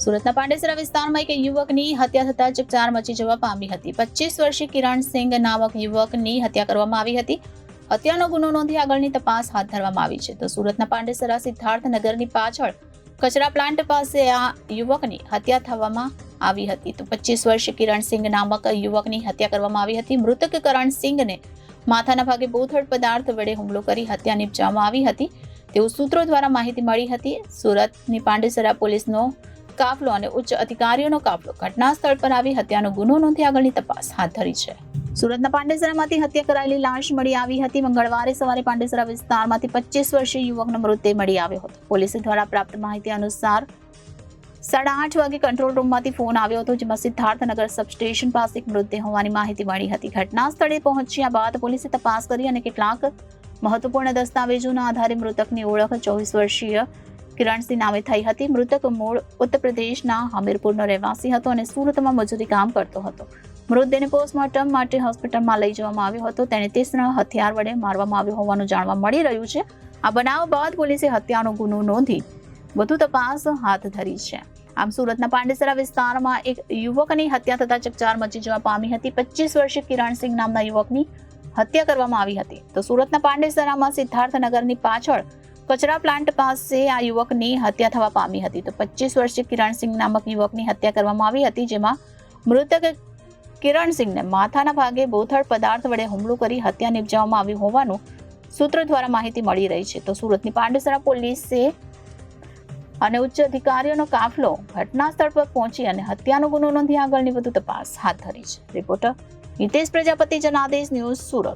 સુરતના પાંડેસરા વિસ્તારમાં એક યુવકની હત્યા થતા ચકચાર મચી જવા પામી હતી. 25 વર્ષીય કિરણસિંહ નામક યુવકની હત્યા કરવામાં આવી હતી. હત્યાનો ગુનો નોંધી આગળની તપાસ હાથ ધરવામાં આવી છે. તો સુરતના પાંડેસરા સિદ્ધાર્થનગરની પાછળ કચરા પ્લાન્ટ પાસે આ યુવકની હત્યા થવામાં આવી હતી. તો 25 વર્ષીય કિરણસિંહ નામક યુવકની હત્યા કરવામાં આવી હતી. મૃતક કિરણસિંહને માથાના ભાગે બોથડ પદાર્થ વડે હુમલો કરી હત્યા નિપજાવવામાં આવી હતી તેવું સૂત્રો દ્વારા માહિતી મળી હતી. સુરતની પાંડેસરા પોલીસનો કાફલો અને ઉચ્ચ અધિકારીઓનો કાફલો ઘટના સ્થળ પર આવી હત્યાનો ગુનો નોંધી આગળની તપાસ હાથ ધરી છે. સુરતના પાંડેસરામાંથી હત્યા કરાયેલી લાશ મળી આવી હતી. મંગળવારે સવારે પાંડેસરા વિસ્તારમાંથી 25 વર્ષીય યુવકનો મૃતદેહ મળી આવ્યો હતો. પોલીસ દ્વારા પ્રાપ્ત માહિતી અનુસાર 8:30 વાગે કંટ્રોલ રૂમમાંથી ફોન આવ્યો હતો, જેમાં સિદ્ધાર્થનગર સબસ્ટેશન પાસે એક મૃતદેહ હોવાની માહિતી મળી હતી. ઘટના સ્થળે પહોંચ્યા બાદ પોલીસે તપાસ કરી અને કેટલાક મહત્વપૂર્ણ દસ્તાવેજોના આધારે મૃતકની ઓળખ 24 વર્ષીય કિરણસિંહ નામે થઈ હતી. મૃતક મૂળ ઉત્તર પ્રદેશના હમીરપુરનો રહેવાસી હતો અને સુરતમાં મજૂરી કામ કરતો હતો. મૃતદેહને પોસ્ટમોર્ટમ માટે હોસ્પિટલમાં લઈ જવામાં આવ્યો હતો. તેને તીક્ષ્ણ હથિયાર વડે મારવામાં આવ્યો હોવાનું જાણવા મળી રહ્યું છે. આ બનાવ બાદ પોલીસે હત્યાનો ગુનો નોંધી વધુ તપાસ હાથ ધરી છે. આમ સુરતના પાંડેસરા વિસ્તારમાં એક યુવકની હત્યા થતા ચકચાર મચી જવા પામી હતી. 25 વર્ષીય કિરણસિંહ નામના યુવકની હત્યા કરવામાં આવી હતી. તો સુરતના પાંડેસરામાં સિદ્ધાર્થનગરની પાછળ કચરા પ્લાન્ટ પાસે આ યુવકની હત્યા થવા પામી હતી. તો 25 વર્ષીય કિરણસિંહ નામક યુવકની હત્યા કરવામાં આવી હતી, જેમાં મૃતક કિરણસિંહને માથાના ભાગે બોથડ પદાર્થ વડે હુમલો કરી હત્યા નિપજાવવામાં આવી હોવાનું સૂત્રો દ્વારા માહિતી મળી રહી છે. તો સુરતની પાંડેસરા પોલીસે અને ઉચ્ચ અધિકારીઓનો કાફલો ઘટના સ્થળ પર પહોંચી અને હત્યાનો ગુનો નોંધી આગળની વધુ તપાસ હાથ ધરી છે. Reporter Hitesh Prajapati, Janadesh news, Surat.